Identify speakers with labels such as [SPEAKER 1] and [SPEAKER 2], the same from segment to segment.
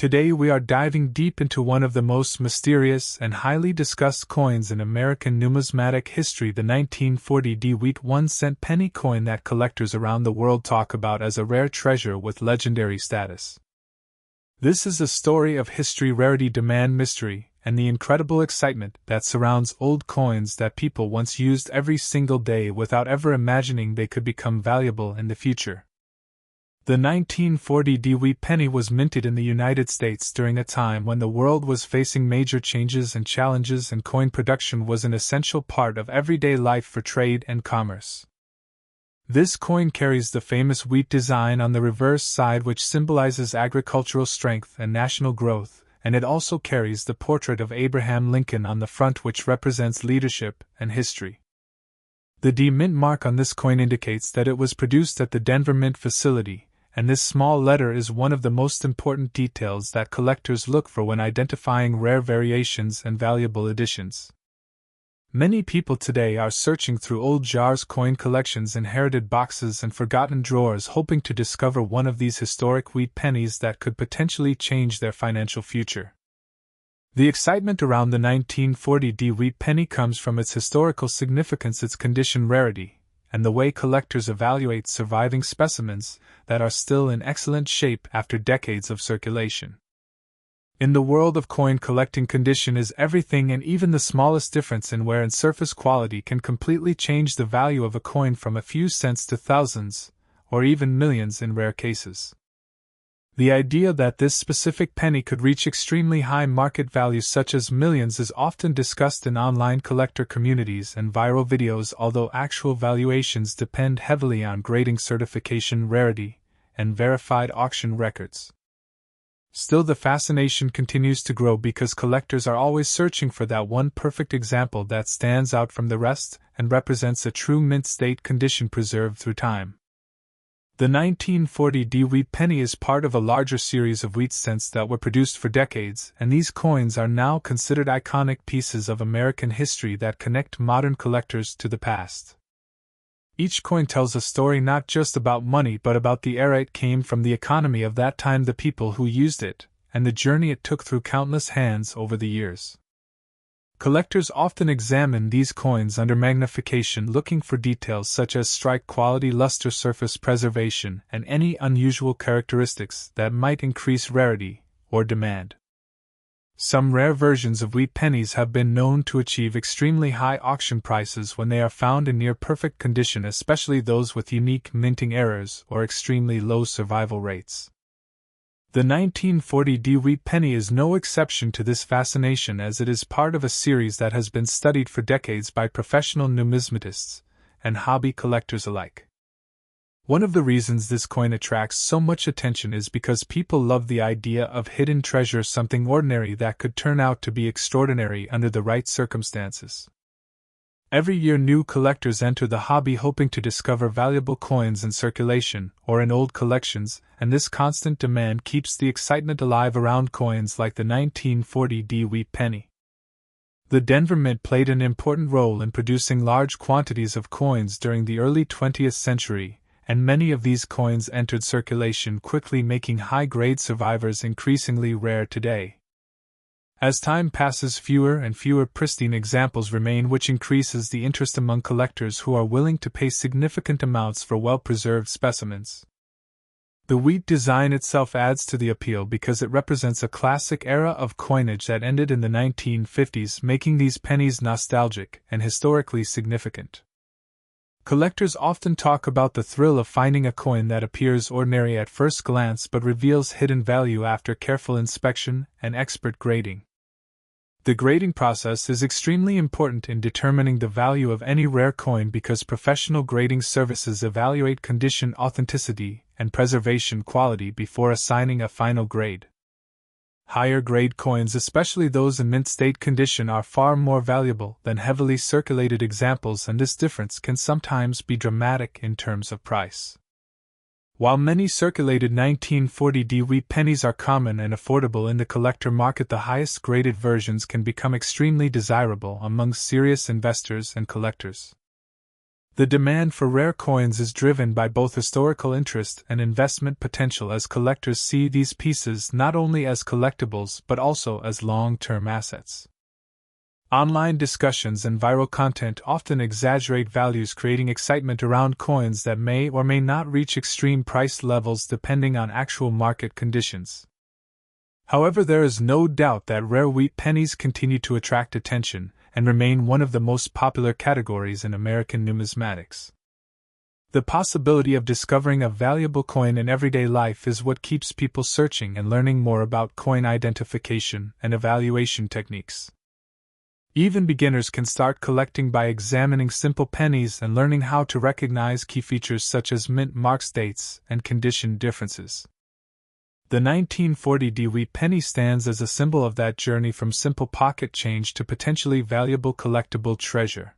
[SPEAKER 1] Today we are diving deep into one of the most mysterious and highly discussed coins in American numismatic history, the 1940 DeWitt 1-cent penny coin that collectors around the world talk about as a rare treasure with legendary status. This is a story of history, rarity, demand, mystery, and the incredible excitement that surrounds old coins that people once used every single day without ever imagining they could become valuable in the future. The 1940 DeWitt penny was minted in the United States during a time when the world was facing major changes and challenges, and coin production was an essential part of everyday life for trade and commerce. This coin carries the famous wheat design on the reverse side, which symbolizes agricultural strength and national growth, and it also carries the portrait of Abraham Lincoln on the front, which represents leadership and history. The D Mint mark on this coin indicates that it was produced at the Denver Mint facility, and this small letter is one of the most important details that collectors look for when identifying rare variations and valuable additions. Many people today are searching through old jars, coin collections, inherited boxes, and forgotten drawers, hoping to discover one of these historic wheat pennies that could potentially change their financial future. The excitement around the 1940 DeWitt penny comes from its historical significance, its condition, rarity, and the way collectors evaluate surviving specimens that are still in excellent shape after decades of circulation. In the world of coin collecting, condition is everything, and even the smallest difference in wear and surface quality can completely change the value of a coin from a few cents to thousands, or even millions in rare cases. The idea that this specific penny could reach extremely high market values such as millions is often discussed in online collector communities and viral videos, although actual valuations depend heavily on grading, certification, rarity, and verified auction records. Still, the fascination continues to grow because collectors are always searching for that one perfect example that stands out from the rest and represents a true mint state condition preserved through time. The 1940 DeWitt penny is part of a larger series of wheat cents that were produced for decades, and these coins are now considered iconic pieces of American history that connect modern collectors to the past. Each coin tells a story not just about money but about the era it came from, the economy of that time, the people who used it, and the journey it took through countless hands over the years. Collectors often examine these coins under magnification, looking for details such as strike quality, luster, surface preservation, and any unusual characteristics that might increase rarity or demand. Some rare versions of wheat pennies have been known to achieve extremely high auction prices when they are found in near-perfect condition, especially those with unique minting errors or extremely low survival rates. The 1940 DeWitt penny is no exception to this fascination, as it is part of a series that has been studied for decades by professional numismatists and hobby collectors alike. One of the reasons this coin attracts so much attention is because people love the idea of hidden treasure, something ordinary that could turn out to be extraordinary under the right circumstances. Every year, new collectors enter the hobby hoping to discover valuable coins in circulation or in old collections, and this constant demand keeps the excitement alive around coins like the 1940 DeWitt penny. The Denver Mint played an important role in producing large quantities of coins during the early 20th century, and many of these coins entered circulation quickly, making high-grade survivors increasingly rare today. As time passes, fewer and fewer pristine examples remain, which increases the interest among collectors who are willing to pay significant amounts for well-preserved specimens. The wheat design itself adds to the appeal because it represents a classic era of coinage that ended in the 1950s, making these pennies nostalgic and historically significant. Collectors often talk about the thrill of finding a coin that appears ordinary at first glance but reveals hidden value after careful inspection and expert grading. The grading process is extremely important in determining the value of any rare coin because professional grading services evaluate condition, authenticity, and preservation quality before assigning a final grade. Higher grade coins, especially those in mint state condition, are far more valuable than heavily circulated examples, and this difference can sometimes be dramatic in terms of price. While many circulated 1940 DeWitt pennies are common and affordable in the collector market, the highest graded versions can become extremely desirable among serious investors and collectors. The demand for rare coins is driven by both historical interest and investment potential, as collectors see these pieces not only as collectibles but also as long-term assets. Online discussions and viral content often exaggerate values, creating excitement around coins that may or may not reach extreme price levels depending on actual market conditions. However, there is no doubt that rare wheat pennies continue to attract attention and remain one of the most popular categories in American numismatics. The possibility of discovering a valuable coin in everyday life is what keeps people searching and learning more about coin identification and evaluation techniques. Even beginners can start collecting by examining simple pennies and learning how to recognize key features such as mint marks, dates, and condition differences. The 1940 wheat penny stands as a symbol of that journey from simple pocket change to potentially valuable collectible treasure.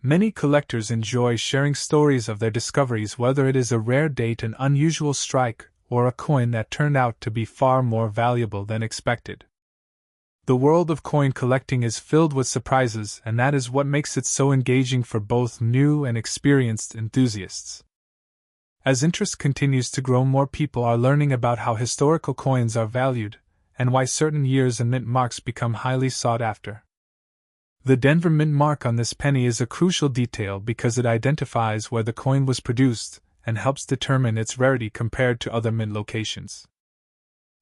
[SPEAKER 1] Many collectors enjoy sharing stories of their discoveries, whether it is a rare date, an unusual strike, or a coin that turned out to be far more valuable than expected. The world of coin collecting is filled with surprises, and that is what makes it so engaging for both new and experienced enthusiasts. As interest continues to grow, more people are learning about how historical coins are valued, and why certain years and mint marks become highly sought after. The Denver mint mark on this penny is a crucial detail because it identifies where the coin was produced and helps determine its rarity compared to other mint locations.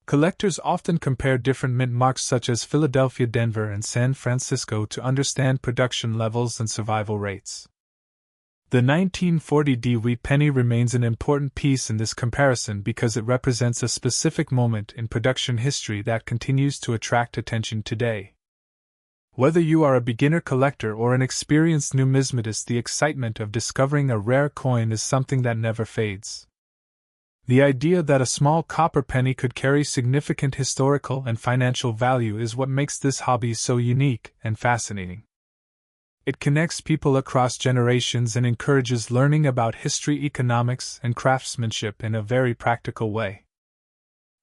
[SPEAKER 1] Collectors often compare different mint marks such as Philadelphia, Denver, and San Francisco to understand production levels and survival rates. The 1940 wheat penny remains an important piece in this comparison because it represents a specific moment in production history that continues to attract attention today. Whether you are a beginner collector or an experienced numismatist, the excitement of discovering a rare coin is something that never fades. The idea that a small copper penny could carry significant historical and financial value is what makes this hobby so unique and fascinating. It connects people across generations and encourages learning about history, economics, and craftsmanship in a very practical way.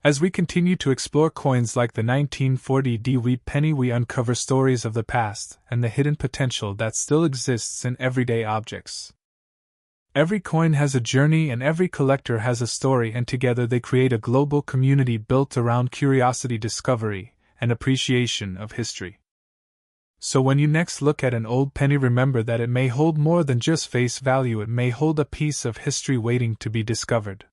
[SPEAKER 1] As we continue to explore coins like the 1940 wheat penny, we uncover stories of the past and the hidden potential that still exists in everyday objects. Every coin has a journey and every collector has a story, and together they create a global community built around curiosity, discovery, and appreciation of history. So when you next look at an old penny, remember that it may hold more than just face value. It may hold a piece of history waiting to be discovered.